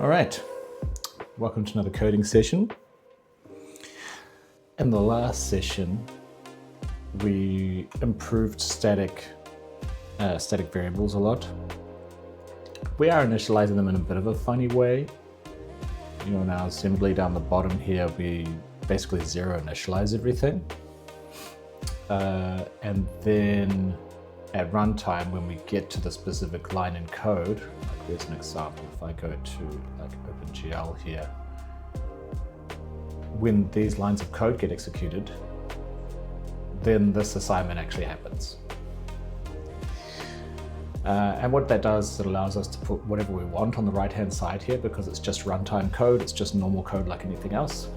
All right, welcome to another coding session. In the last session, we improved static variables a lot. We are initializing them in a bit of a funny way. You know, in our assembly down the bottom here, we basically zero initialize everything. And then at runtime, when we get to the specific line in code, like here's an example, if I go to like OpenGL here, when these lines of code get executed, then this assignment actually happens. And what that does is it allows us to put whatever we want on the right-hand side here, because it's just runtime code, it's just normal code like anything else.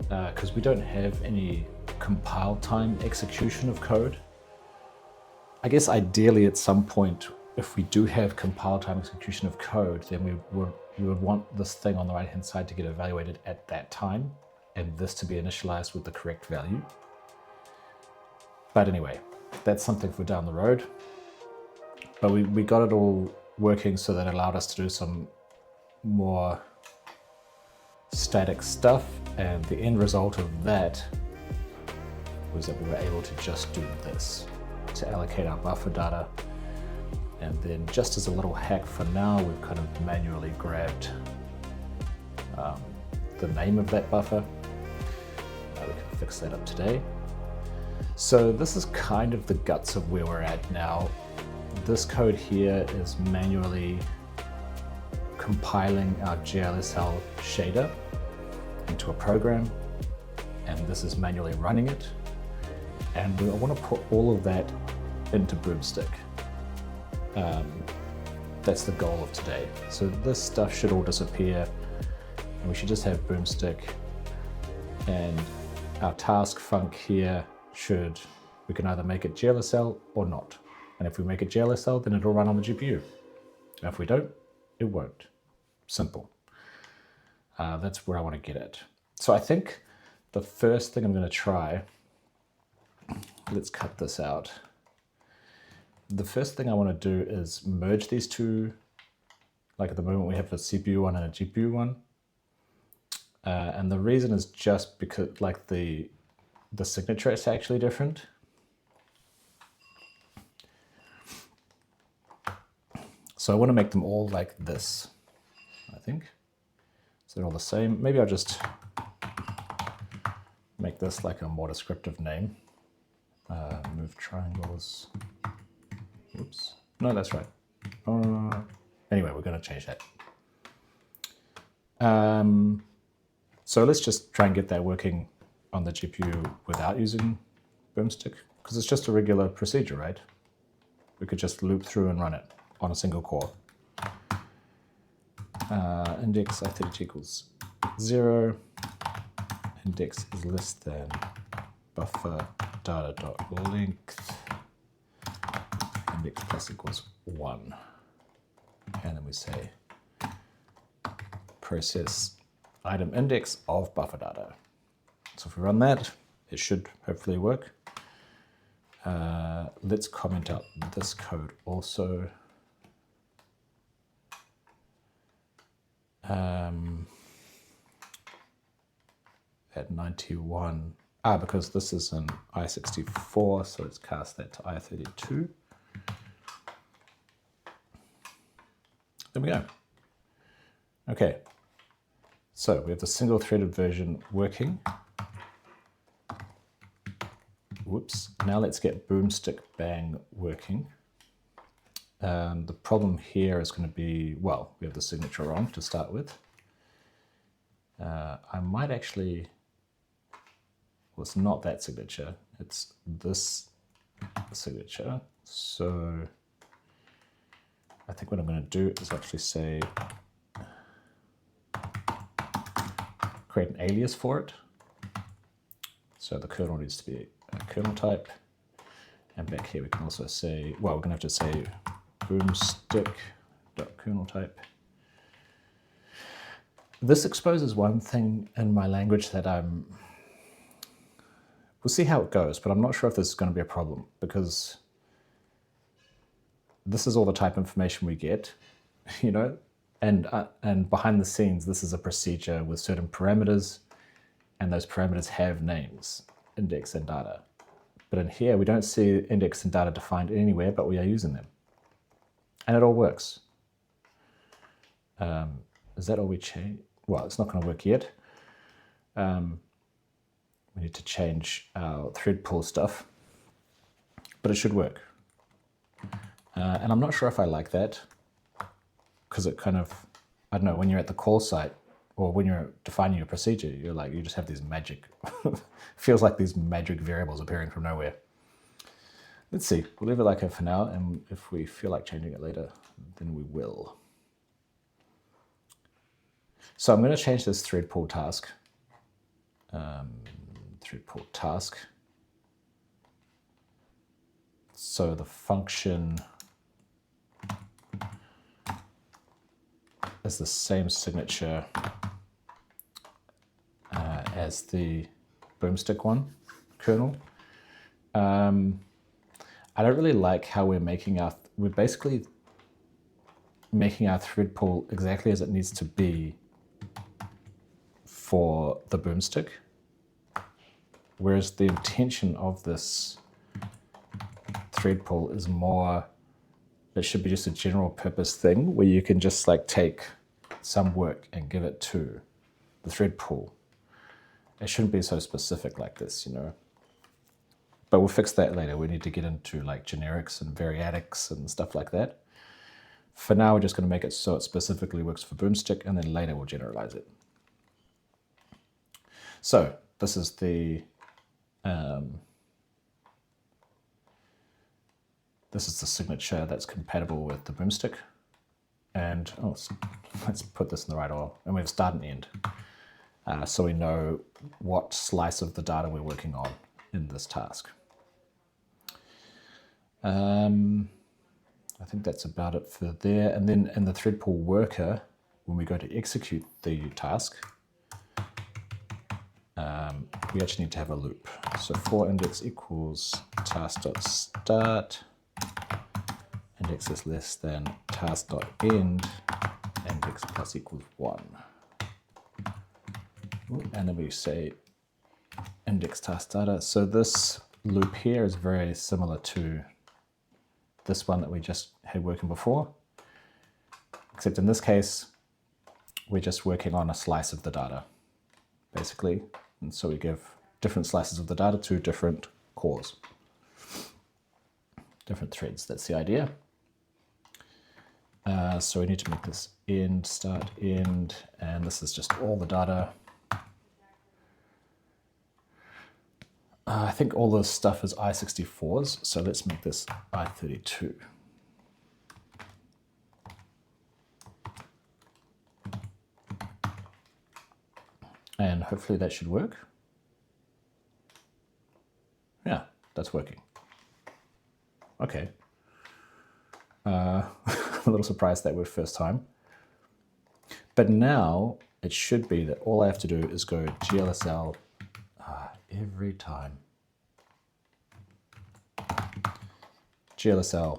Because we don't have any compile time execution of code. I guess ideally at some point, if we do have compile time execution of code, then we would want this thing on the right-hand side to get evaluated at that time, and this to be initialized with the correct value. But anyway, that's something for down the road. But we got it all working so that it allowed us to do some more static stuff, and the end result of that was that we were able to just do this, to allocate our buffer data. And then just as a little hack for now, we've kind of manually grabbed the name of that buffer. We can fix that up today. So this is kind of the guts of where we're at now. This code here is manually compiling our GLSL shader into a program, and this is manually running it. And I want to put all of that into Boomstick. That's the goal of today. So this stuff should all disappear, and we should just have Boomstick. And our task func here we can either make it GLSL or not. And if we make it GLSL, then it'll run on the GPU. If we don't, it won't. Simple. That's where I want to get at. So I think the first thing I'm going to try, let's cut this out. The first thing I want to do is merge these two. Like at the moment we have a CPU one and a GPU one. And the reason is just because like the signature is actually different. So I want to make them all like this, I think. So they're all the same. Maybe I'll just make this like a more descriptive name. Move triangles. Oops. No, that's right. Anyway, we're going to change that. So let's just try and get that working on the GPU without using Boomstick, because it's just a regular procedure, right? We could just loop through and run it on a single core. Index i32 equals 0. Index is less than buffer data.length. Index plus equals 1. And then we say process item index of buffer data. So if we run that, it should hopefully work. Let's comment out this code also. At 91, because this is an i64, so let's cast that to i32. There we go. Okay, so we have the single threaded version working. Whoops, now let's get Boomstick bang working. The problem here is going to be, well, we have the signature wrong to start with. I might actually, well, it's not that signature, it's this signature. So I think what I'm going to do is actually say, create an alias for it. So the kernel needs to be a kernel type. And back here we can also say, well, we're going to have to say boomstick.kernel type. This exposes one thing in my language that we'll see how it goes, but I'm not sure if this is going to be a problem, because this is all the type information we get, you know, And behind the scenes, this is a procedure with certain parameters, and those parameters have names, index and data. But in here, we don't see index and data defined anywhere, but we are using them. And it all works. Is that all we change? Well, it's not going to work yet. We need to change our thread pool stuff, but it should work. And I'm not sure if I like that, because it kind of, I don't know, when you're at the call site or when you're defining your procedure, you're like, you just have these magic, feels like these magic variables appearing from nowhere. Let's see, we'll leave it like it for now, and if we feel like changing it later, then we will. So I'm going to change this thread pool task. So the function is the same signature as the Boomstick one kernel. I don't really like how we're basically making our thread pool exactly as it needs to be for the Boomstick, whereas the intention of this thread pool is more, it should be just a general purpose thing where you can just like take some work and give it to the thread pool. It shouldn't be so specific like this, you know. But we'll fix that later. We need to get into like generics and variadics and stuff like that. For now, we're just going to make it so it specifically works for Boomstick, and then later we'll generalize it. So this is the signature that's compatible with the Boomstick. And let's put this in the right order. And we have start and end. So we know what slice of the data we're working on in this task. I think that's about it for there. And then in the thread pool worker, when we go to execute the task, we actually need to have a loop. So for index equals task.start, index is less than task.end, index plus equals 1. And then we say index task data. So this loop here is very similar to this one that we just had working before, except in this case, we're just working on a slice of the data, basically. And so we give different slices of the data to different cores, different threads. That's the idea. So we need to make this end, start, end, and this is just all the data. I think all this stuff is I64s, so let's make this I32. And hopefully that should work. Yeah, that's working. Okay. I'm a little surprised that worked first time. But now it should be that all I have to do is go GLSL every time. GLSL,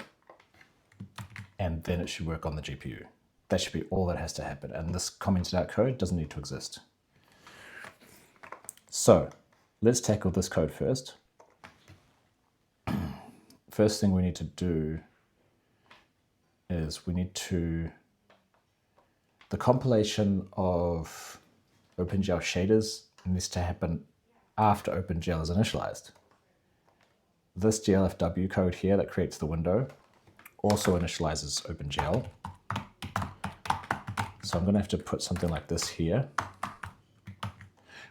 and then it should work on the GPU. That should be all that has to happen. And this commented out code doesn't need to exist. So let's tackle this code first. First thing we need to do is the compilation of OpenGL shaders needs to happen after OpenGL is initialized. This GLFW code here that creates the window also initializes OpenGL. So I'm going to have to put something like this here.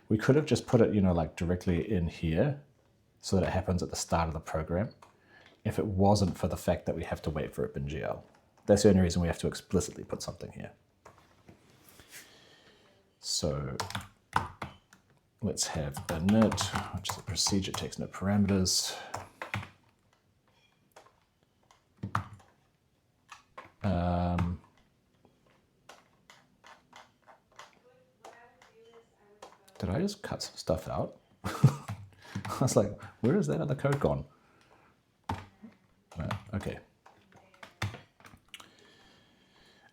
We could have just put it, like directly in here so that it happens at the start of the program if it wasn't for the fact that we have to wait for OpenGL. That's the only reason we have to explicitly put something here. So let's have init, which is a procedure, takes no parameters. Did I just cut some stuff out? I was like, where is that other code gone? Okay.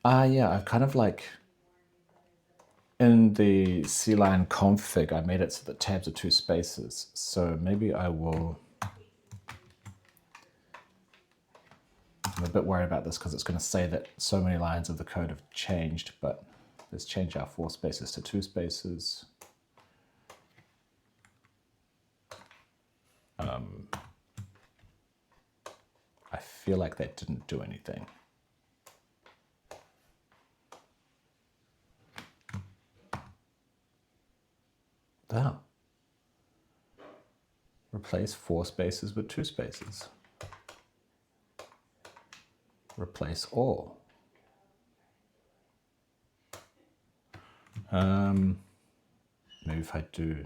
Yeah, I've kind of like, in the CLion config, I made it so that tabs are 2 spaces. So maybe I will, I'm a bit worried about this because it's going to say that so many lines of the code have changed, but let's change our 4 spaces to 2 spaces. I feel like that didn't do anything. Oh. Replace 4 spaces with 2 spaces. Replace all. Maybe if I do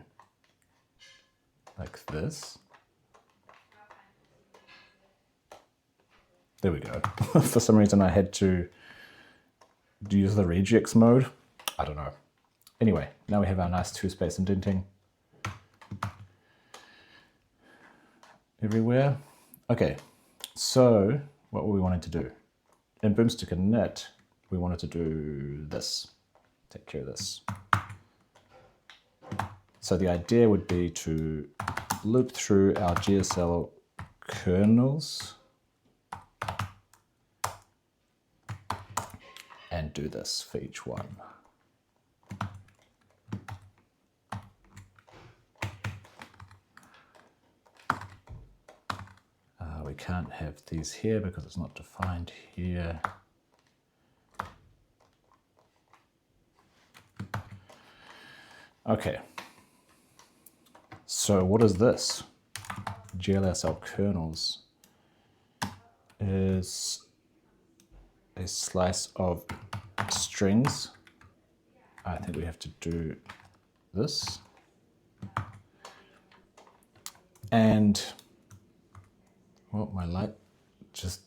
like this. There we go. For some reason I had to use the regex mode. I don't know. Anyway, now we have our nice 2-space indenting everywhere. Okay, so what were we wanting to do? In Boomstick init, we wanted to do this. Take care of this. So the idea would be to loop through our GSL kernels and do this for each one. We can't have these here because it's not defined here. Okay. So what is this? GLSL kernels is a slice of strings. I think we have to do this. And, well, my light just,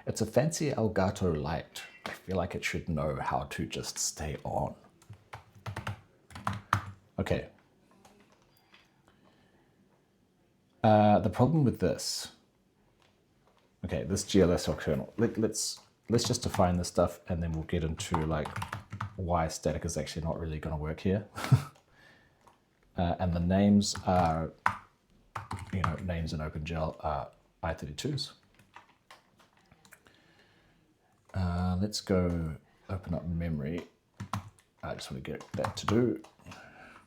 it's a fancy Elgato light. I feel like it should know how to just stay on. Okay. The problem with this, okay, this GLSL kernel, let's just define this stuff and then we'll get into like why static is actually not really going to work here. And the names are, you know, names in OpenGL are I32s. Let's go open up memory. I just want to get that to do,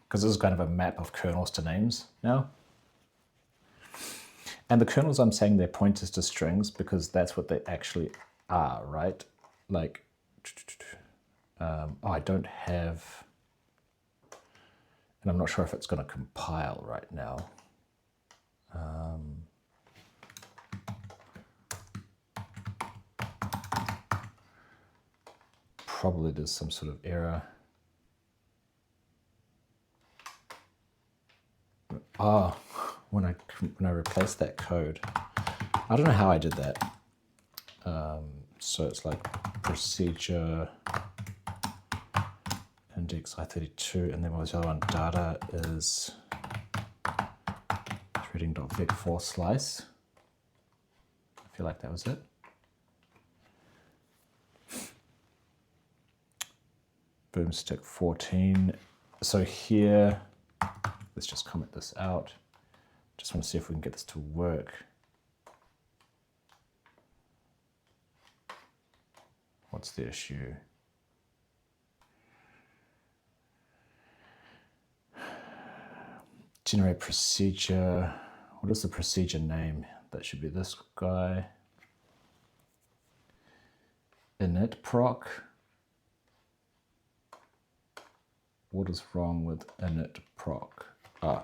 because this is kind of a map of kernels to names now. And the kernels, I'm saying they're pointers to strings because that's what they actually are, right? Like, oh, I don't have, and I'm not sure if it's going to compile right now. Probably there's some sort of error. Oh, when I replaced that code, I don't know how I did that. So it's like procedure index I32, and then what was the other one? Data is threading.vec4 slice. I feel like that was it. Boomstick 14. So here, let's just comment this out. Just want to see if we can get this to work. What's the issue? Generate procedure. What is the procedure name? That should be this guy. Init proc. What is wrong with init proc? Ah,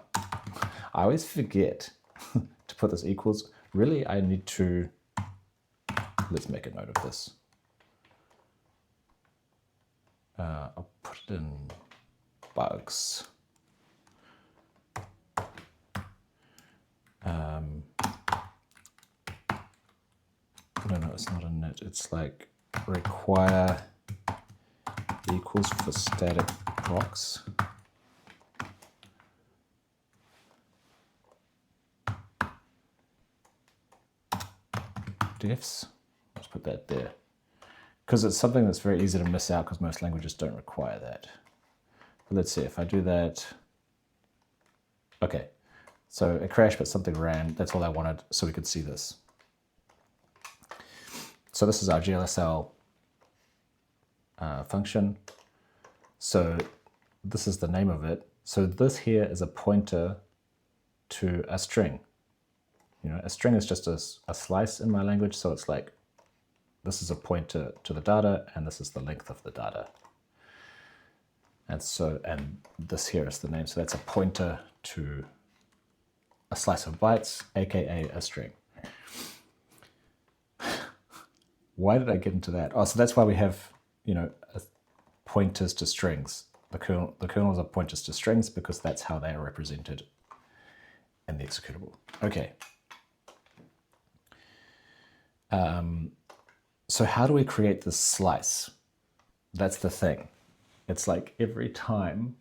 I always forget to put this equals. Really, I need to, let's make a note of this. I'll put it in bugs. No, it's not init. It's like require equals for static procs. Defs. Let's put that there. because it's something that's very easy to miss out because most languages don't require that. But let's see, if I do that, okay. So it crashed, but something ran. That's all I wanted, so we could see this. So this is our GLSL function. So this is the name of it. So this here is a pointer to a string. You know, a string is just a slice in my language, so it's like this is a pointer to the data, and this is the length of the data. And so, and this here is the name. So that's a pointer to a slice of bytes, aka a string. Why did I get into that? Oh, so that's why we have, you know, pointers to strings. The kernels are pointers to strings because that's how they are represented in the executable. Okay. So how do we create this slice? That's the thing. It's like every time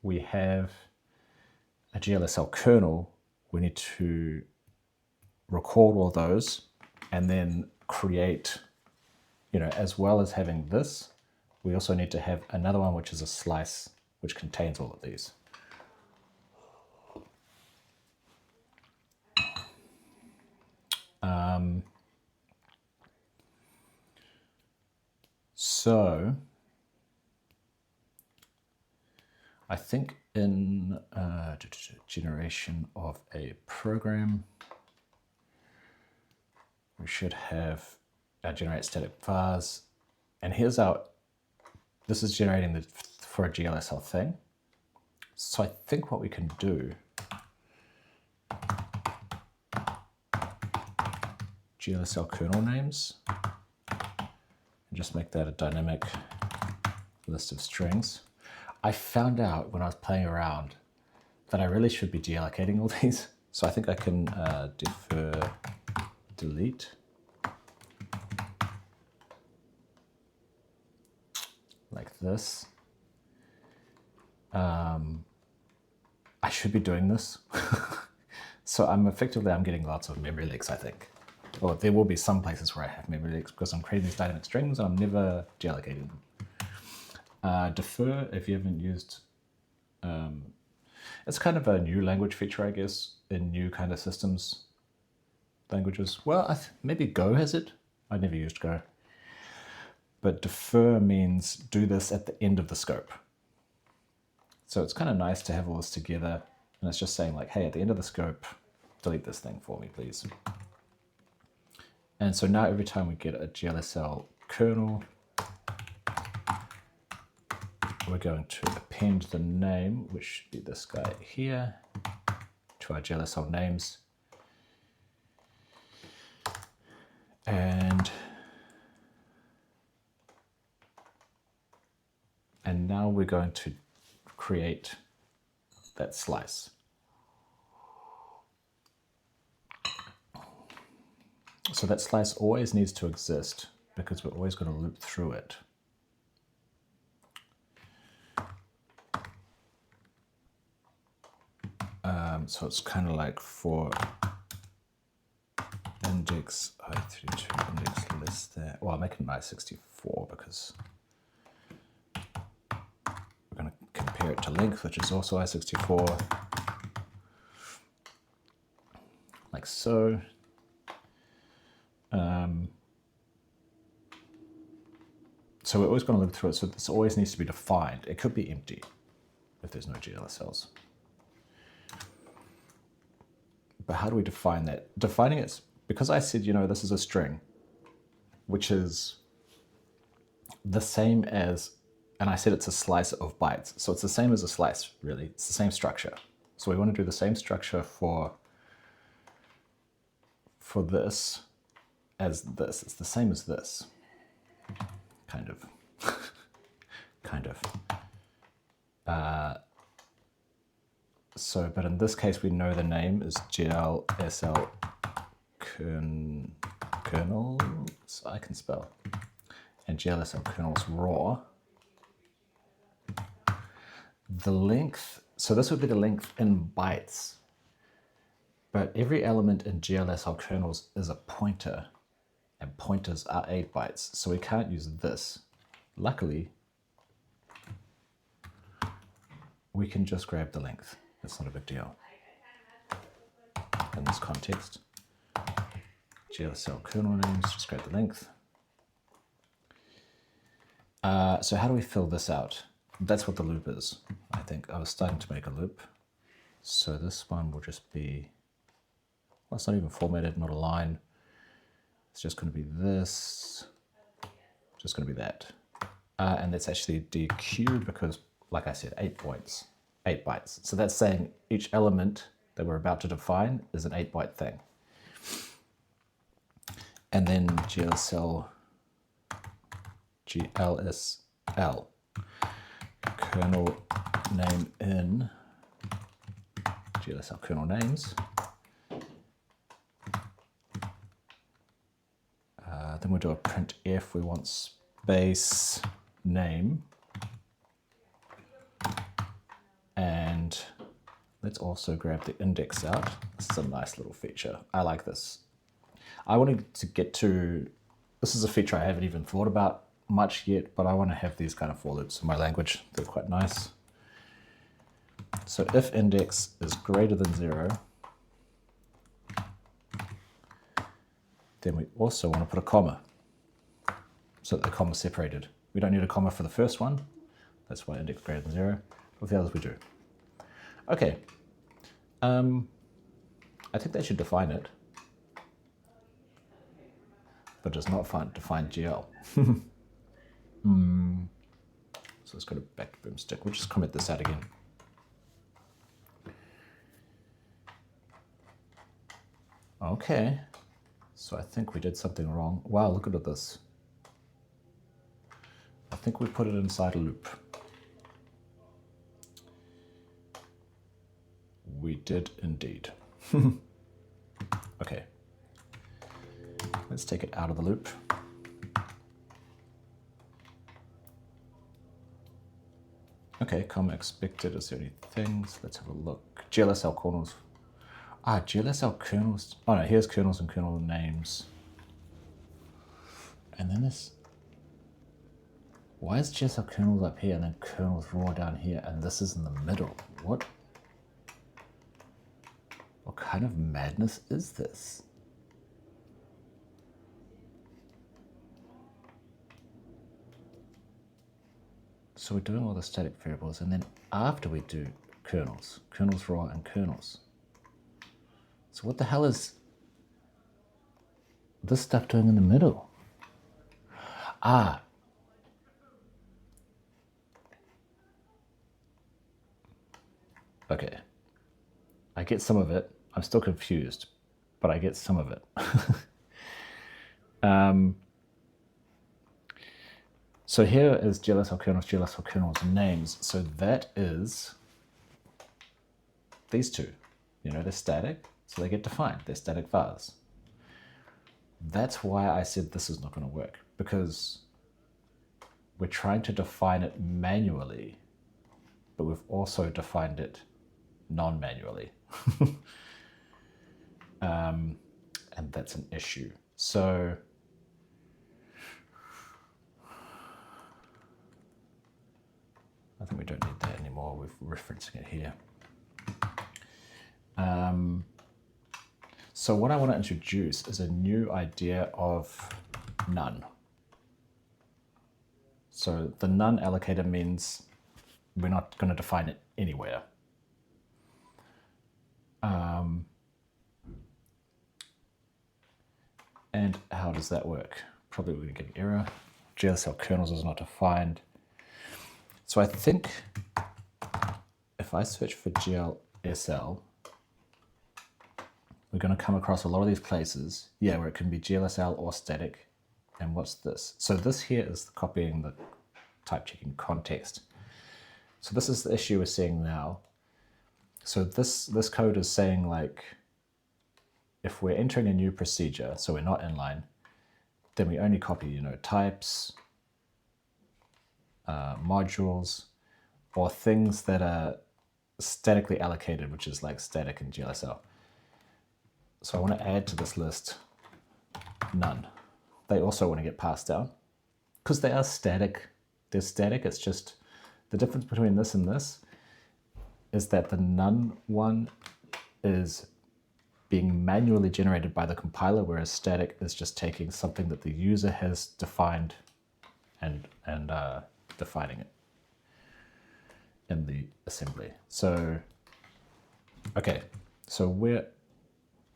we have a GLSL kernel, we need to record all those and then create, you know, as well as having this, we also need to have another one which is a slice which contains all of these. So I think in generation of a program, we should have our generate static vars, and here's our, this is generating the for a GLSL thing. So I think what we can do, GLSL kernel names, and just make that a dynamic list of strings. I found out when I was playing around that I really should be deallocating all these. So I think I can defer delete. Like this. I should be doing this. So I'm getting lots of memory leaks, I think. Or there will be some places where I have memory leaks because I'm creating these dynamic strings and I'm never deallocating them. Defer, if you haven't used, it's kind of a new language feature, I guess, in new kind of systems languages. Well, maybe Go has it. I never used Go. But defer means do this at the end of the scope. So it's kind of nice to have all this together. And it's just saying like, hey, at the end of the scope, delete this thing for me, please. And so now every time we get a GLSL kernel, we're going to append the name, which should be this guy here, to our GLSL names. And now we're going to create that slice. So that slice always needs to exist because we're always going to loop through it. So it's kind of like for index i32 index list there. Well, I'm making my 64 because we're going to compare it to length, which is also i64, like so. So we're always going to look through it. So this always needs to be defined. It could be empty if there's no GLSLs. But how do we define that? Defining it, because I said, you know, this is a string, which is the same as, and I said it's a slice of bytes. So it's the same as a slice, really. It's the same structure. So we want to do the same structure for this as this. It's the same as this. Kind of. Kind of. So, but in this case, we know the name is GLSL kernels, I can spell, and GLSL kernels raw. The length, so this would be the length in bytes, but every element in GLSL kernels is a pointer, and pointers are 8 bytes, so we can't use this. Luckily, we can just grab the length. It's not a big deal. In this context, GLSL kernel names, just grab the length. So how do we fill this out? That's what the loop is. I think I was starting to make a loop. So this one will just be, well, it's not even formatted, not a line. It's just going to be this, just going to be that. And that's actually DQ because, like I said, 8 bytes. So that's saying each element that we're about to define is an 8-byte thing. And then GLSL kernel name in GLSL kernel names. Then we'll do a printf. We want space name. And let's also grab the index out. This is a nice little feature. I like this. I wanted to get to, this is a feature I haven't even thought about much yet, but I want to have these kind of for loops in my language. They're quite nice. So if index is greater than 0, then we also want to put a comma so that the comma is separated. We don't need a comma for the first one. That's why index greater than 0. With the others we do. Okay. I think that should define it. But it's not define GL. So let's go back to Boomstick. We'll just comment this out again. Okay. So I think we did something wrong. Wow, look at this. I think we put it inside a loop. We did indeed. Okay. Let's take it out of the loop. Okay, comma expected is the only things. Let's have a look. GLSL kernels. GLSL kernels. Oh no, here's kernels and kernel names. And then this. Why is GLSL kernels up here and then kernels raw down here and this is in the middle? What kind of madness is this? So we're doing all the static variables and then after we do kernels raw and kernels. So what the hell is this stuff doing in the middle? Okay. I get some of it. I'm still confused, but I get some of it. So here is GLSL kernels names. So that is these two. You know, they're static, so they get defined. They're static vars. That's why I said this is not going to work, because we're trying to define it manually, but we've also defined it non-manually. And that's an issue. So I think we don't need that anymore. We're referencing it here. So what I want to introduce is a new idea of none. So the none allocator means we're not going to define it anywhere. And how does that work? Probably we're going to get an error. GLSL kernels is not defined. So I think if I search for GLSL, we're going to come across a lot of these places, where it can be GLSL or static. And what's this? So this here is copying the type checking context. So this is the issue we're seeing now. So this code is saying, like, if we're entering a new procedure, so we're not inline, then we only copy, types, modules, or things that are statically allocated, which is like static in GLSL. So I want to add to this list none. they also want to get passed down because they are static. They're static. It's just the difference between this and this is that the none one is being manually generated by the compiler, whereas static is just taking something that the user has defined and defining it in the assembly. So, okay, so where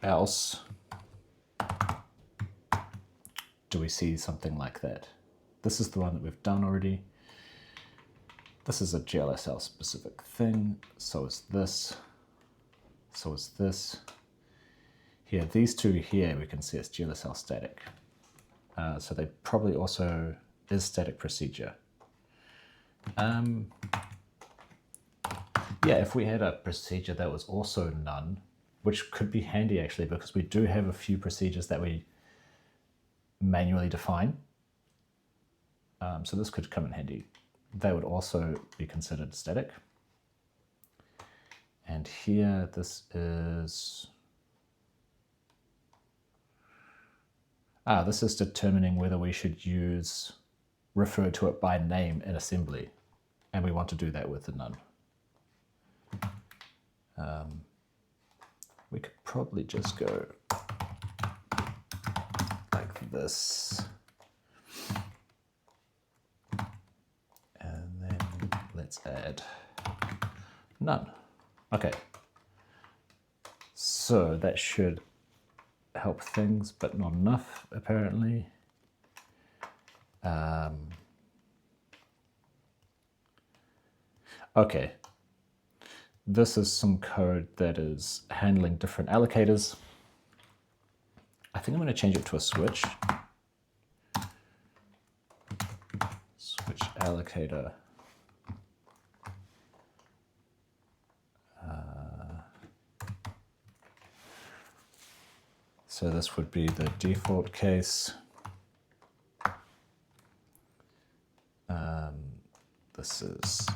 else do we see something like that? This is the one that we've done already. This is a GLSL specific thing. So is this. So is this. Here, these two here, we can see it's GLSL static. So they probably also is static procedure. Yeah, if we had a procedure that was also none, which could be handy actually, because we do have a few procedures that we manually define. So this could come in handy. They would also be considered static. And here, this is... this is determining whether we should refer to it by name in assembly. And we want to do that with the none. We could probably just go like this. And then let's add none. Okay. So that should help things, but not enough, apparently. Okay. This is some code that is handling different allocators. I think I'm going to change it to a switch. Switch allocator. So this would be the default case. This is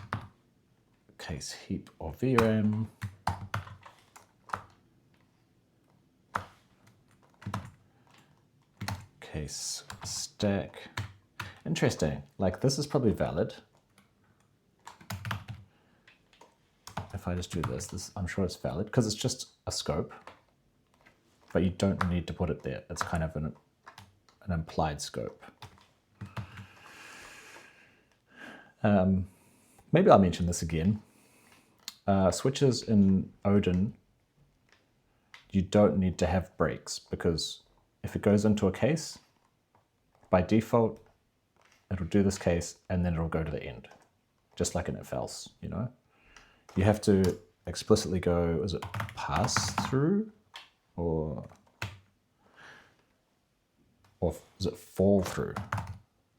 case heap or VRAM. Case stack. Interesting. Like this is probably valid. If I just do this, I'm sure it's valid because it's just a scope. But you don't need to put it there. It's kind of an implied scope. Maybe I'll mention this again. Switches in Odin, you don't need to have breaks because if it goes into a case, by default, it'll do this case and then it'll go to the end, just like an if else, you know? You have to explicitly go, is it pass through? Or is it fall through?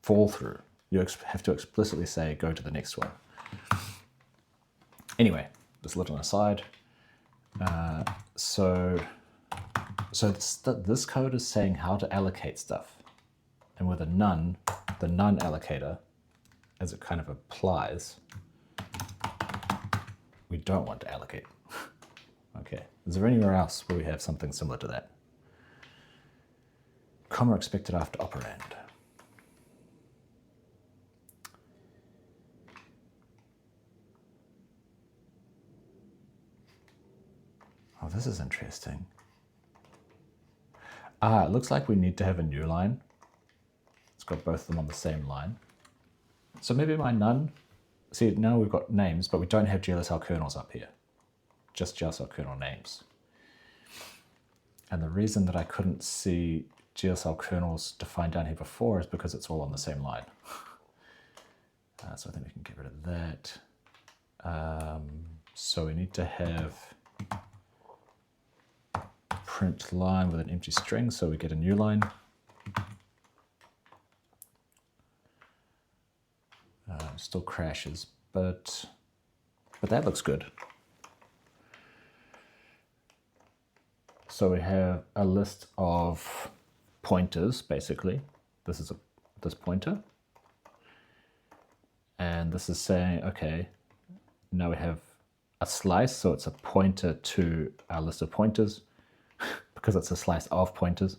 Fall through. You have to explicitly say, go to the next one. Anyway, just a little aside. So this code is saying how to allocate stuff. And with a none, the none allocator, as it kind of applies, we don't want to allocate. Okay, is there anywhere else where we have something similar to that? Comma expected after operand. Oh, this is interesting. It looks like we need to have a new line. It's got both of them on the same line. So maybe my none, see now we've got names, but we don't have GLSL kernels up here. Just GLSL kernel names. And the reason that I couldn't see GLSL kernels defined down here before is because it's all on the same line. So I think we can get rid of that. So we need to have print line with an empty string, so we get a new line. Still crashes, but that looks good. So we have a list of pointers, basically. This is this pointer. And this is saying, okay, now we have a slice, so it's a pointer to our list of pointers because it's a slice of pointers.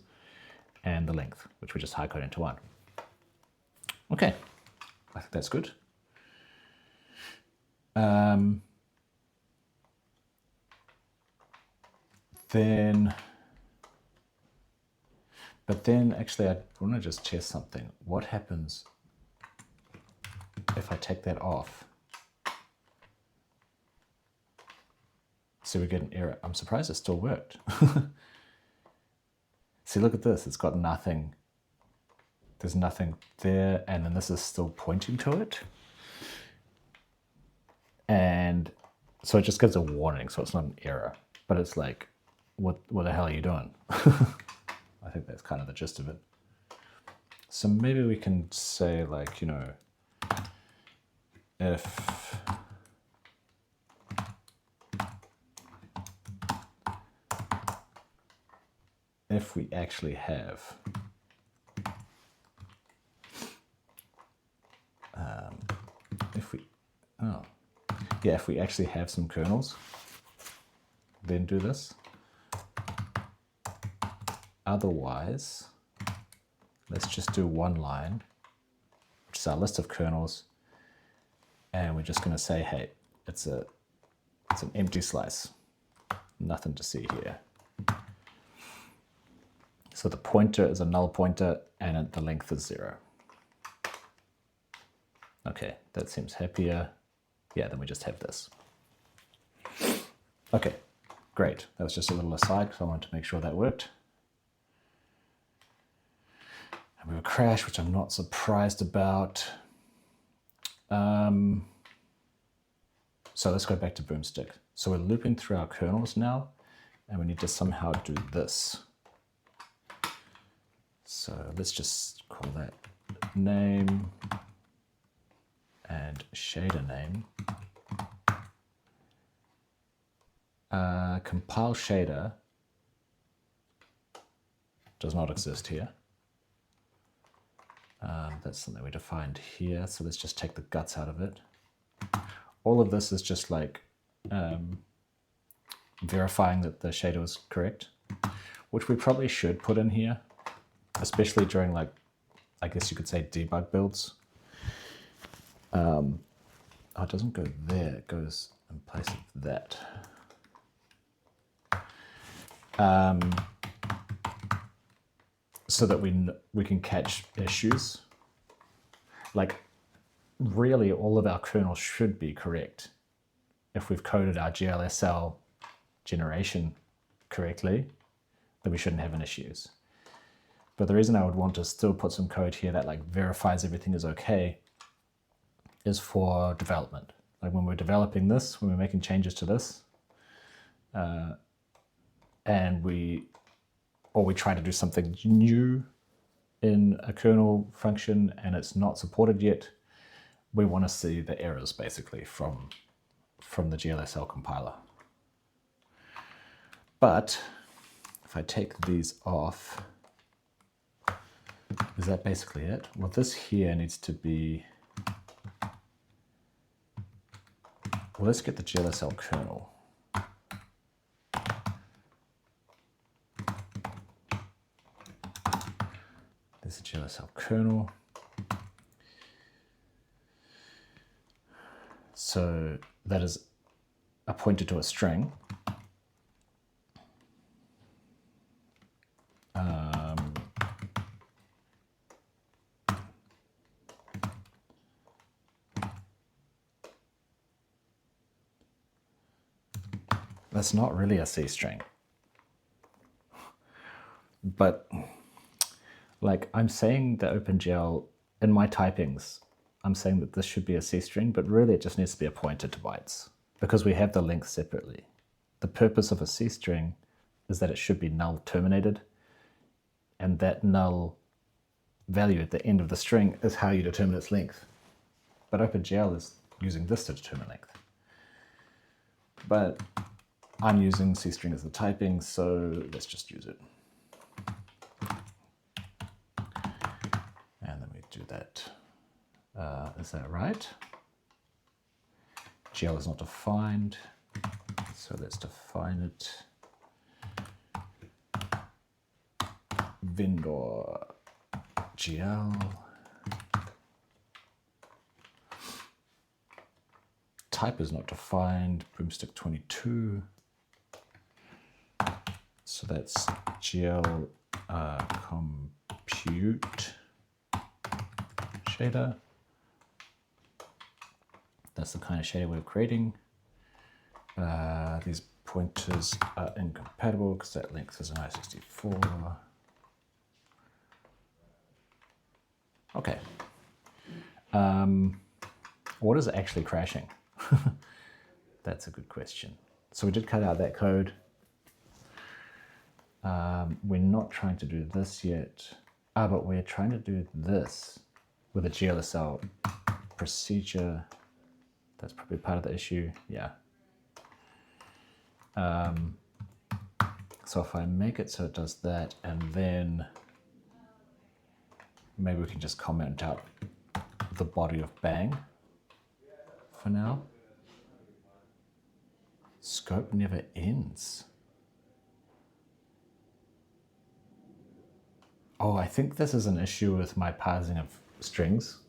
and the length, which we just hard-code into 1. Okay, I think that's good. But then actually I want to just test something. What happens if I take that off? So we get an error. I'm surprised it still worked. See, look at this. It's got nothing. There's nothing there, and then this is still pointing to it. And so it just gives a warning, so it's not an error. But it's like, what the hell are you doing? I think that's kind of the gist of it. So maybe we can say, like, you know, if we actually have if we actually have some kernels, then do this. Otherwise, let's just do one line, which is our list of kernels, and we're just going to say, hey, it's an empty slice, nothing to see here. So the pointer is a null pointer, and the length is 0. Okay, that seems happier. Yeah, then we just have this. Okay, great. That was just a little aside because I wanted to make sure that worked. And we have a crash, which I'm not surprised about. So let's go back to Boomstick. So we're looping through our kernels now, and we need to somehow do this. So let's just call that name and shader name. Compile shader does not exist here. That's something we defined here. So let's just take the guts out of it. All of this is just like verifying that the shader was correct, which we probably should put in here, especially during, like, I guess you could say debug builds. Oh, it doesn't go there, it goes in place of that. So that we can catch issues. Like, really all of our kernels should be correct if we've coded our GLSL generation correctly, then we shouldn't have any issues. But the reason I would want to still put some code here that, like, verifies everything is okay is for development. Like, when we're developing this, when we're making changes to this, and we try to do something new in a kernel function and it's not supported yet, we want to see the errors basically from the GLSL compiler. But if I take these off, is that basically it? Well, this here needs to be, well, let's get the GLSL kernel. There's the GLSL kernel. So that is a pointer to a string. That's not really a C string. But, like, I'm saying the OpenGL, in my typings, I'm saying that this should be a C string, but really it just needs to be a pointer to bytes because we have the length separately. The purpose of a C string is that it should be null terminated, and that null value at the end of the string is how you determine its length. But OpenGL is using this to determine length. But I'm using C string as the typing, so let's just use it. And then we do that. Is that right? GL is not defined, so let's define it. vendor GL. Type is not defined, Boomstick 22. So that's GL compute shader. That's the kind of shader we're creating. These pointers are incompatible because that length is an I64. Okay. What is actually crashing? That's a good question. So we did cut out that code. We're not trying to do this yet. But we're trying to do this with a GLSL procedure. That's probably part of the issue. Yeah. So if I make it so it does that, and then maybe we can just comment out the body of bang for now. Scope never ends. Oh, I think this is an issue with my parsing of strings.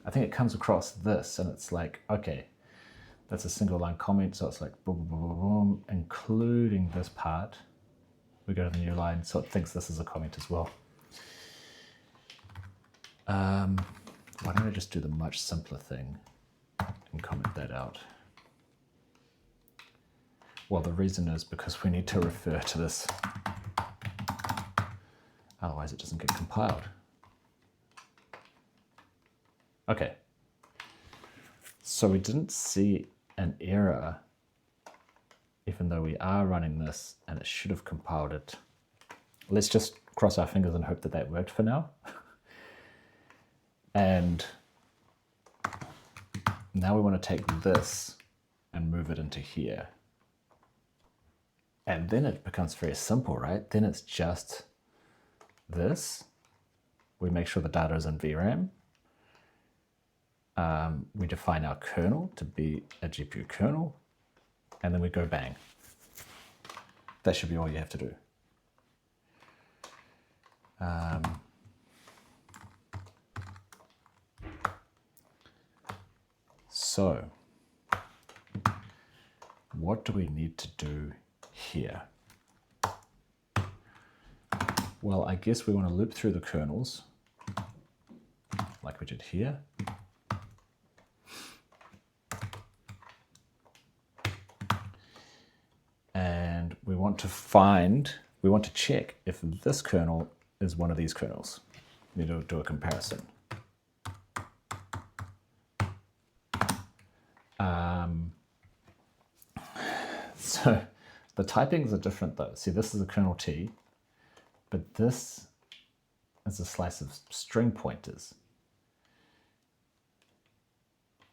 I think it comes across this and it's like, okay, that's a single line comment. So it's like boom, boom, boom, boom, including this part. We go to the new line, so it thinks this is a comment as well. Why don't I just do the much simpler thing and comment that out? Well, the reason is because we need to refer to this. Otherwise it doesn't get compiled. Okay. So we didn't see an error, even though we are running this and it should have compiled it. Let's just cross our fingers and hope that that worked for now. And now we want to take this and move it into here. And then it becomes very simple, right? Then it's just this. We make sure the data is in VRAM. We define our kernel to be a GPU kernel, and then we go bang. That should be all you have to do. So, what do we need to do here? Well, I guess we want to loop through the kernels like we did here. And we want to check if this kernel is one of these kernels. We need to do a comparison. So the typings are different though. See, this is a kernel T, but this is a slice of string pointers.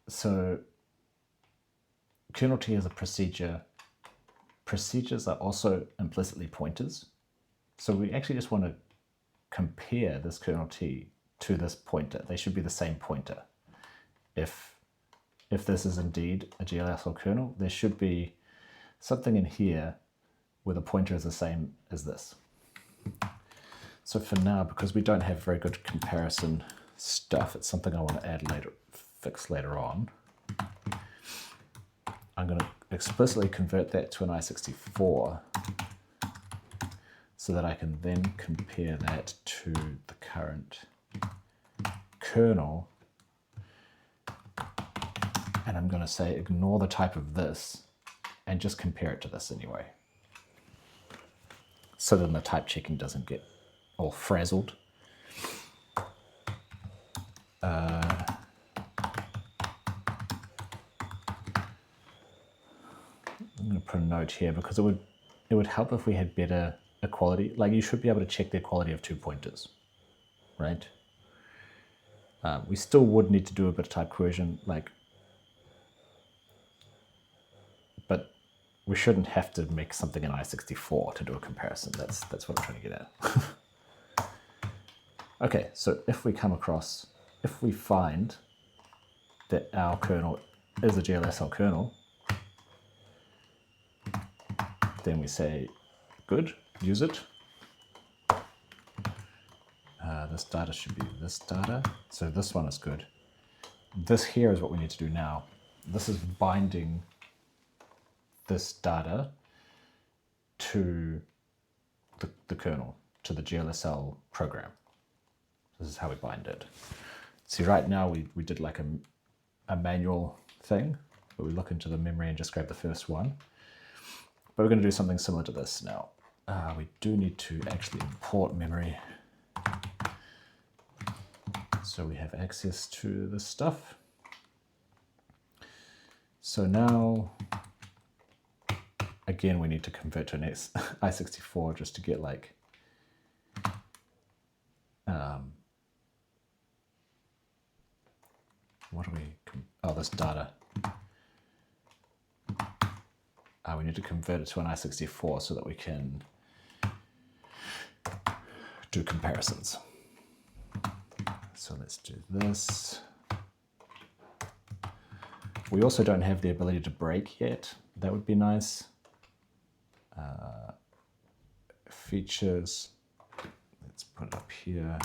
So kernel T is a procedure. Procedures are also implicitly pointers. So we actually just want to compare this kernel T to this pointer. They should be the same pointer. If this is indeed a GLSL kernel, there should be something in here where the pointer is the same as this. So for now, because we don't have very good comparison stuff, it's something I want to add later, fix later on. I'm going to explicitly convert that to an I64 so that I can then compare that to the current kernel. And I'm going to say ignore the type of this and just compare it to this anyway. So then the type checking doesn't get all frazzled. I'm going to put a note here because it would help if we had better equality. Like you should be able to check the equality of two pointers, right? We still would need to do a bit of type coercion, but we shouldn't have to make something in I64 to do a comparison. That's what I'm trying to get at. Okay, so if we find that our kernel is a GLSL kernel, then we say, good, use it. this data should be this data. So this one is good. This here is what we need to do now. This is binding this data to the kernel, to the GLSL program. This is how we bind it. See, right now we did like a manual thing, but we look into the memory and just grab the first one. But we're going to do something similar to this now. We do need to actually import memory, so we have access to this stuff. So now, again, we need to convert to an i64 just to get like, what do we, oh, this data. We need to convert it to an i64 so that we can do comparisons. So let's do this. We also don't have the ability to break yet. That would be nice. Features, let's put it up here.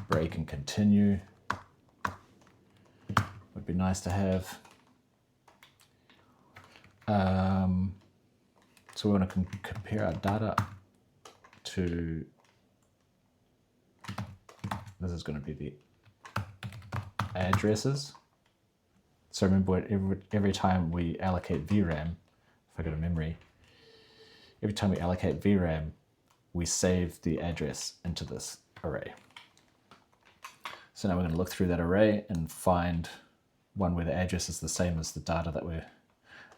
Break and continue would be nice to have. So we want to compare our data to, this is going to be the addresses. So remember, every time we allocate VRAM, if I go to memory, every time we allocate VRAM, we save the address into this array. So now we're going to look through that array and find one where the address is the same as the data that we're,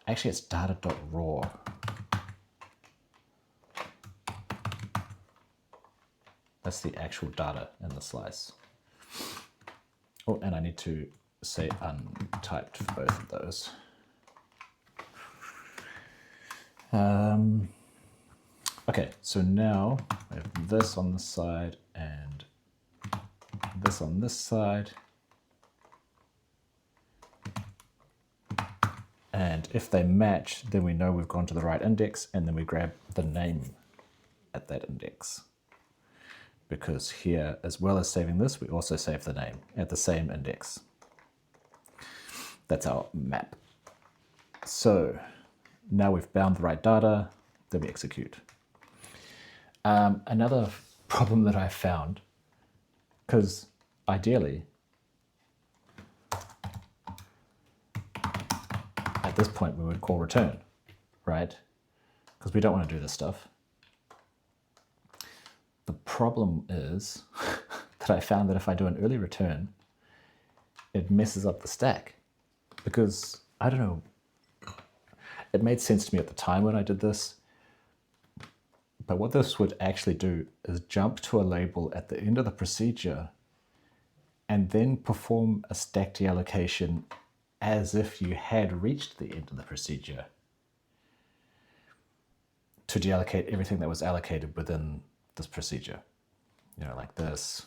actually it's data.raw. That's the actual data in the slice. Oh, and I need to say untyped for both of those. Okay, so now we have this on this side and this on this side. And if they match, then we know we've gone to the right index, and then we grab the name at that index. Because here, as well as saving this, we also save the name at the same index. That's our map. So now we've bound the right data, then we execute. Another problem that I found, because ideally, at this point we would call return, right? Because we don't want to do this stuff. The problem is that I found that if I do an early return, it messes up the stack. Because, I don't know, it made sense to me at the time when I did this, but what this would actually do is jump to a label at the end of the procedure and then perform a stack deallocation as if you had reached the end of the procedure to deallocate everything that was allocated within this procedure. You know, like this,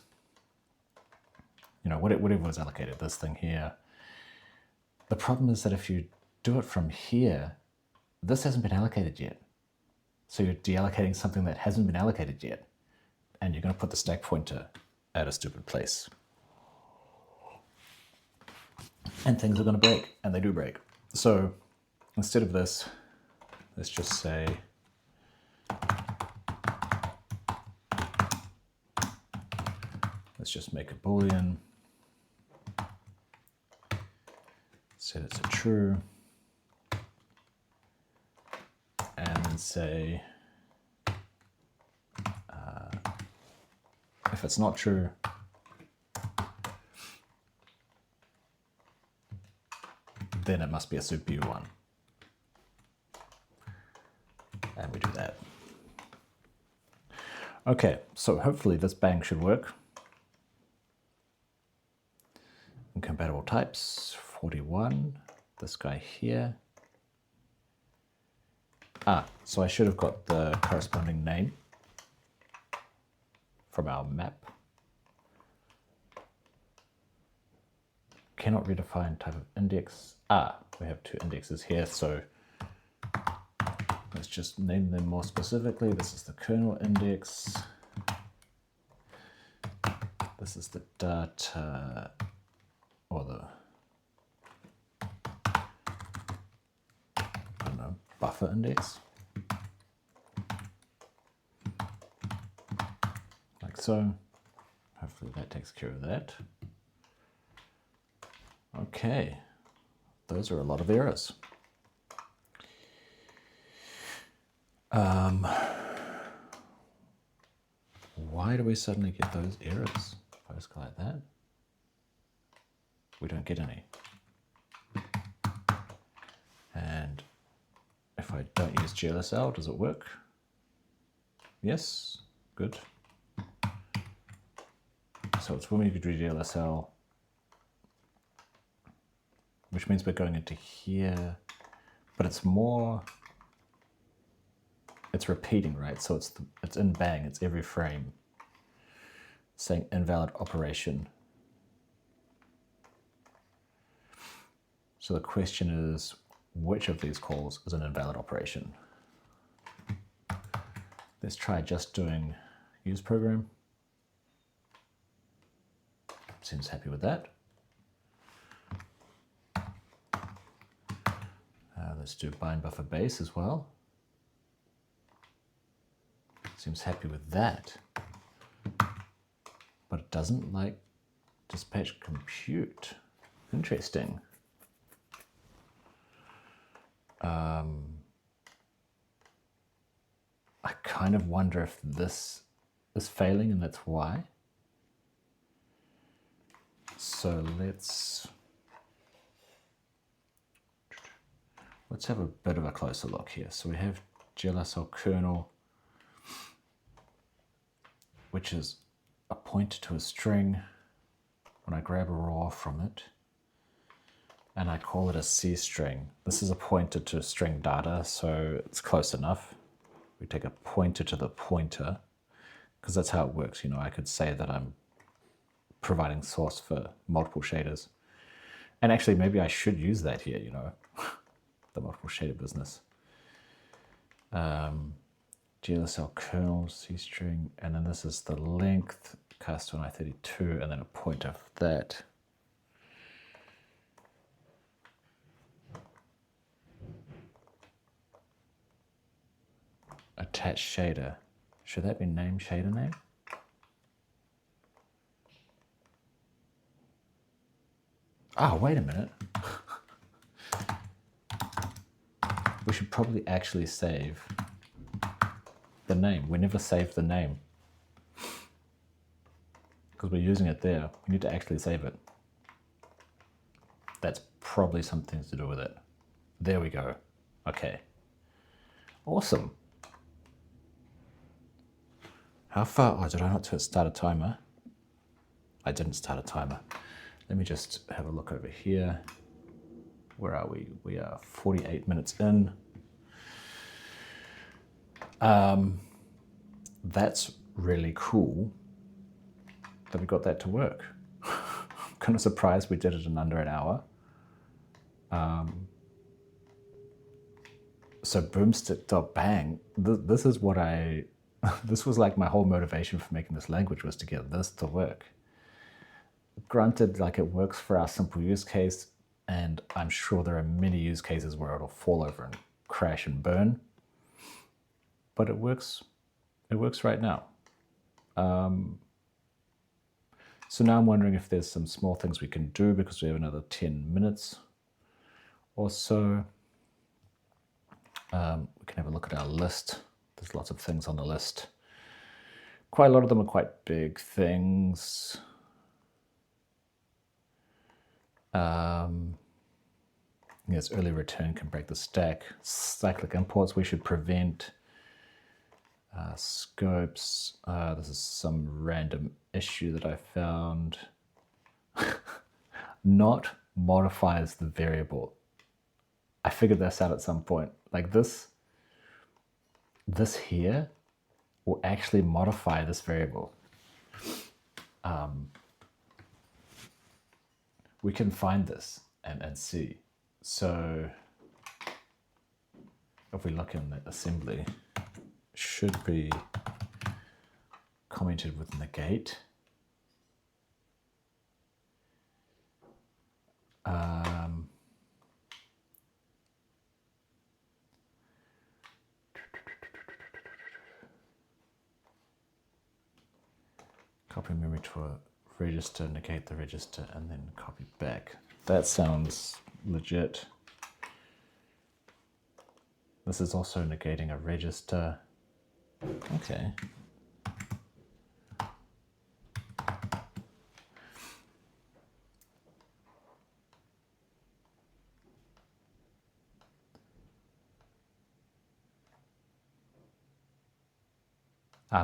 you know, whatever was allocated, this thing here. The problem is that if you do it from here, this hasn't been allocated yet. So you're deallocating something that hasn't been allocated yet, and you're going to put the stack pointer at a stupid place. And things are going to break, and they do break. So instead of this, let's just say let's just make a Boolean, set it to true, and then say if it's not true, then it must be a CPU one. And we do that. Okay, so hopefully this bang should work. Incompatible types, 41, this guy here. So I should have got the corresponding name from our map. Cannot redefine type of index. We have two indexes here, so let's just name them more specifically. This is the kernel index, This is the data, or the, I don't know, buffer index. Like so. Hopefully that takes care of that. Okay, those are a lot of errors. Why do we suddenly get those errors? If I just go like that, we don't get any. And if I don't use GLSL, does it work? Yes, good. So it's when we do GLSL, which means we're going into here, but it's more, it's repeating, right? So it's in bang, it's every frame saying invalid operation. So the question is, which of these calls is an invalid operation? Let's try just doing use program. Seems happy with that. Let's do bind buffer base as well. Seems happy with that. But it doesn't like dispatch compute. Interesting. I kind of wonder if this is failing and that's why. So let's have a bit of a closer look here. So we have GLSL kernel, which is a pointer to a string. When I grab a raw from it and I call it a C string, this is a pointer to string data, so it's close enough. We take a pointer to the pointer, because that's how it works. You know, I could say that I'm providing source for multiple shaders. And actually, maybe I should use that here, you know, the multiple shader business. GLSL kernel, C string, and then this is the length, cast to an I32, and then a pointer for that. Attached shader. Should that be name shader name? Oh, wait a minute. We should probably actually save the name. We never save the name because we're using it there. We need to actually save it. That's probably something to do with it. There we go. Okay. Awesome. How far? Oh, did I not start a timer? I didn't start a timer. Let me just have a look over here. Where are we? We are 48 minutes in. That's really cool that we got that to work. I'm kind of surprised we did it in under an hour. So boomstick.bang, this is what this was like my whole motivation for making this language, was to get this to work. Granted, like, it works for our simple use case, and I'm sure there are many use cases where it'll fall over and crash and burn, but it works right now. So now I'm wondering if there's some small things we can do, because we have another 10 minutes or so. We can have a look at our list. There's lots of things on the list. Quite a lot of them are quite big things. Yes, early return can break the stack. Cyclic imports we should prevent. Scopes. This is some random issue that I found. Not modifies the variable. I figured this out at some point. Like this here will actually modify this variable. We can find this and see. So if we look in the assembly, it should be commented with negate. Copy memory to a register, negate the register, and then copy back. That sounds legit. This is also negating a register. Okay.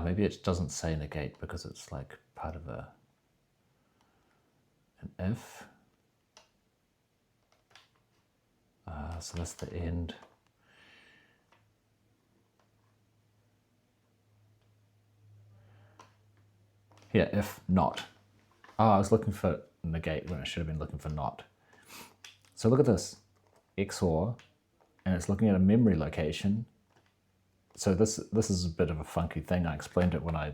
Maybe it doesn't say negate because it's like part of an if. So that's the end. Here, if not. I was looking for negate when I should have been looking for not. So look at this, XOR, and it's looking at a memory location. So this is a bit of a funky thing. I explained it when I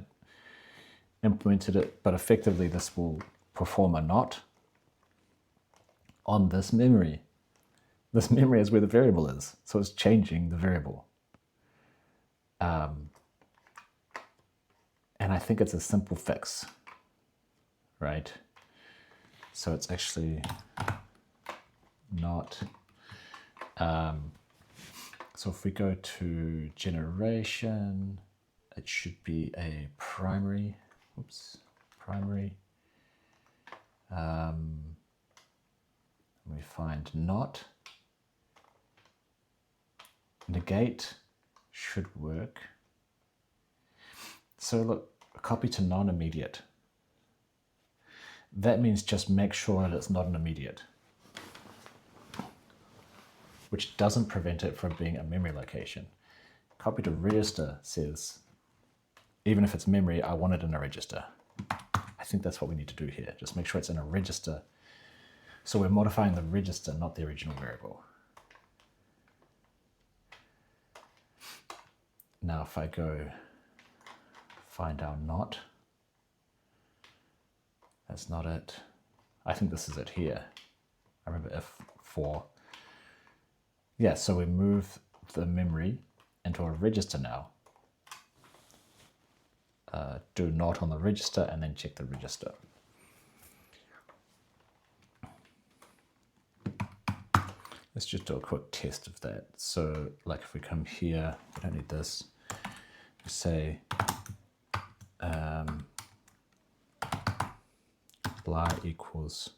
implemented it, but effectively this will perform a not on this memory. This memory is where the variable is, so it's changing the variable. And I think it's a simple fix, right? So it's actually not. So if we go to generation, it should be a primary. Oops, primary. We find not. Negate should work. So look, copy to non-immediate. That means just make sure that it's not an immediate, which doesn't prevent it from being a memory location. Copy to register says, even if it's memory, I want it in a register. I think that's what we need to do here. Just make sure it's in a register. So we're modifying the register, not the original variable. Now if I go find our not, that's not it. I think this is it here. I remember F4. Yeah, so we move the memory into a register now. Do not on the register and then check the register. Let's just do a quick test of that. So like if we come here, we don't need this. We say blah equals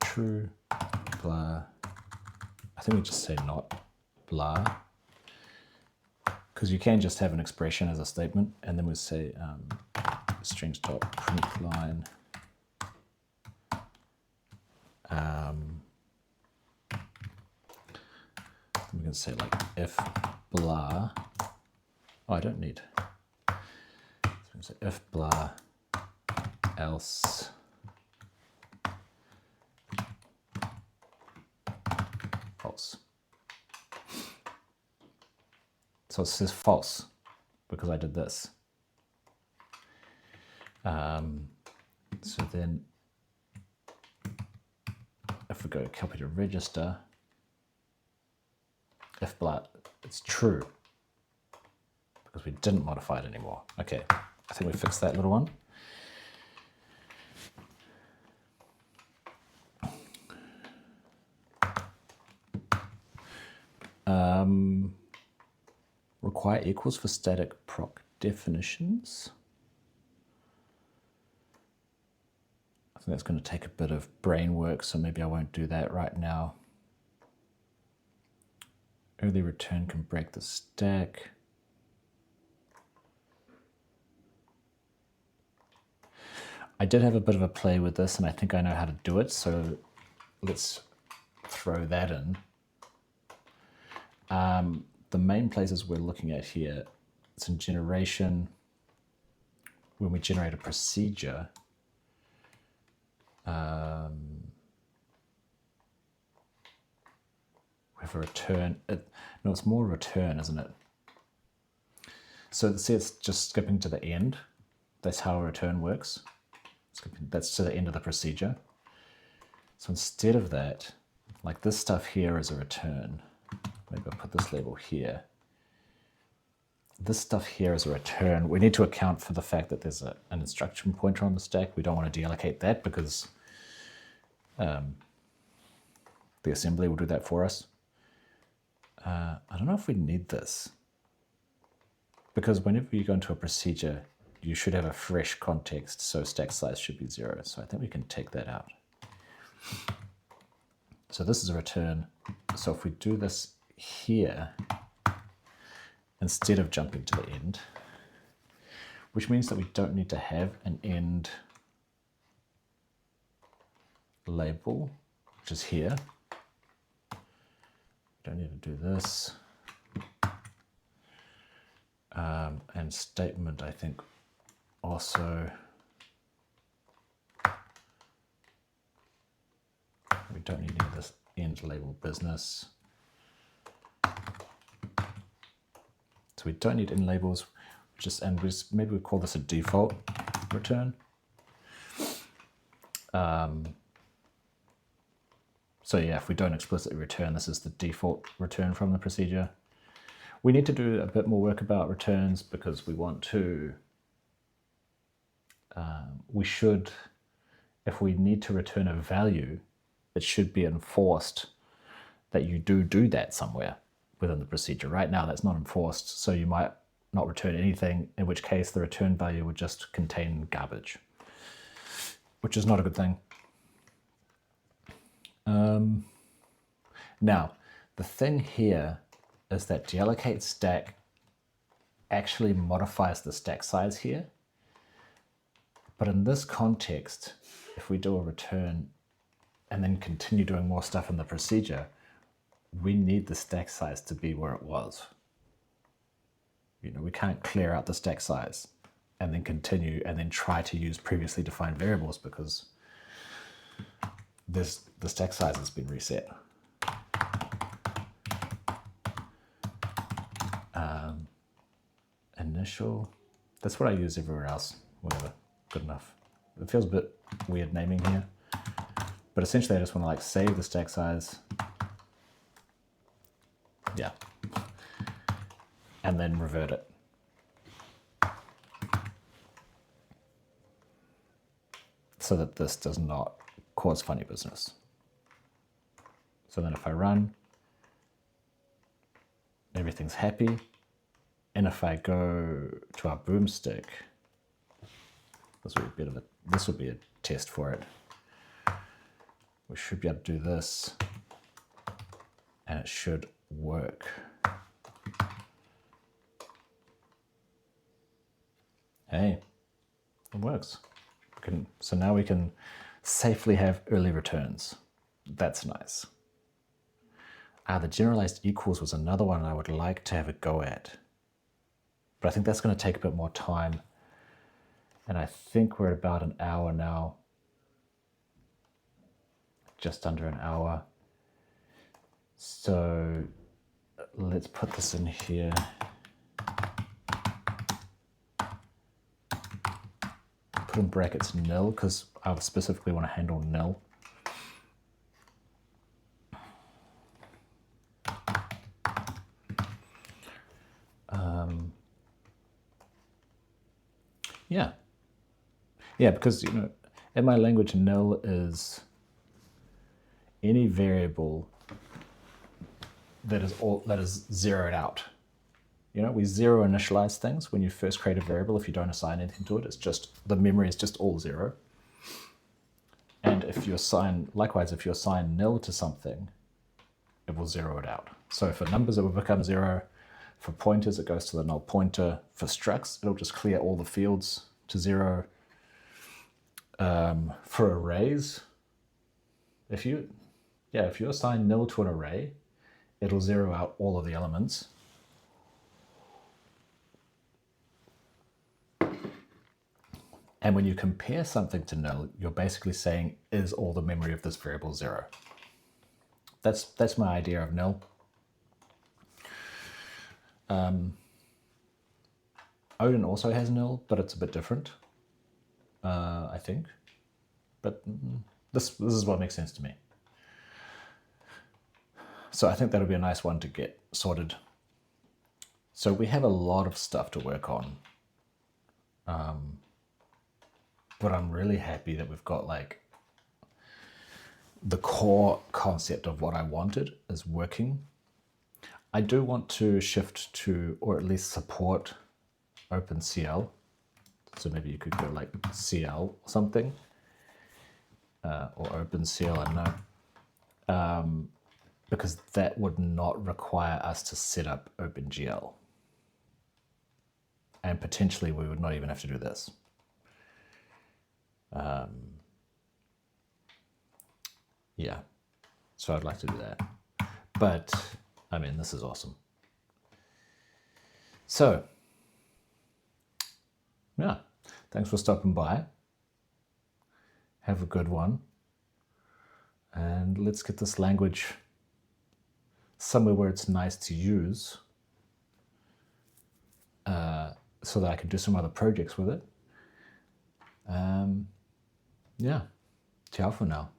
true, blah. I think we just say not blah, because you can just have an expression as a statement, and then we say strings dot print line. We can say like if blah. Oh, I don't need. So we can say if blah else false. So it says false because I did this. So then if we go copy to register, if blah, it's true because we didn't modify it anymore. Okay, I think we fixed that little one. Require equals for static proc definitions. I think that's going to take a bit of brain work, so maybe I won't do that right now. Early return can break the stack. I did have a bit of a play with this, and I think I know how to do it, so let's throw that in. The main places we're looking at here, it's in generation. When we generate a procedure, we have a return. No, it's more return, isn't it? So see, it's just skipping to the end. That's how a return works. That's to the end of the procedure. So instead of that, like this stuff here is a return. Maybe I'll put this label here. This stuff here is a return. We need to account for the fact that there's an instruction pointer on the stack. We don't want to deallocate that because the assembly will do that for us. I don't know if we need this, because whenever you go into a procedure, you should have a fresh context, so stack size should be 0. So I think we can take that out. So this is a return. So if we do this here, instead of jumping to the end, which means that we don't need to have an end label, which is here. We don't need to do this. And statement, I think, also, we don't need any of this end label business. So we don't need end labels, maybe we call this a default return. So yeah, if we don't explicitly return, this is the default return from the procedure. We need to do a bit more work about returns because we want to, we should, if we need to return a value, it should be enforced that you do that somewhere within the procedure. Right now that's not enforced, so you might not return anything, in which case the return value would just contain garbage, which is not a good thing. Now, the thing here is that deallocate stack actually modifies the stack size here. But in this context, if we do a return and then continue doing more stuff in the procedure, we need the stack size to be where it was. You know, we can't clear out the stack size and then continue and then try to use previously defined variables because the stack size has been reset. Initial, that's what I use everywhere else, whatever, good enough. It feels a bit weird naming here, but essentially I just want to like save the stack size, yeah, and then revert it. So that this does not cause funny business. So then if I run, everything's happy. And if I go to our Boomstick, this would be a test for it. We should be able to do this, and it should work. Hey, it works. So now we can safely have early returns. That's nice. The generalized equals was another one I would like to have a go at. But I think that's going to take a bit more time. And I think we're at about an hour now. Just under an hour. So let's put this in here. Put in brackets nil, because I specifically want to handle nil. Yeah, because you know, in my language, nil is any variable that is zeroed out. You know, we zero initialize things when you first create a variable. If you don't assign anything to it, it's just the memory is just all 0. And if you assign, likewise, if you assign nil to something, it will zero it out. So for numbers, it will become 0. For pointers, it goes to the null pointer. For structs, it'll just clear all the fields to 0. For arrays, if you assign nil to an array, it'll zero out all of the elements. And when you compare something to nil, you're basically saying, is all the memory of this variable 0? That's my idea of nil. Odin also has nil, but it's a bit different, I think. But this is what makes sense to me. So I think that'll be a nice one to get sorted. So we have a lot of stuff to work on. But I'm really happy that we've got like the core concept of what I wanted is working. I do want to shift to, or at least support, OpenCL. So maybe you could go like CL or something, or OpenCL, I don't know. Because that would not require us to set up OpenGL. And potentially we would not even have to do this. Yeah, so I'd like to do that. But, I mean, this is awesome. So, yeah, thanks for stopping by. Have a good one. And let's get this language somewhere where it's nice to use, so that I can do some other projects with it. Yeah, ciao for now.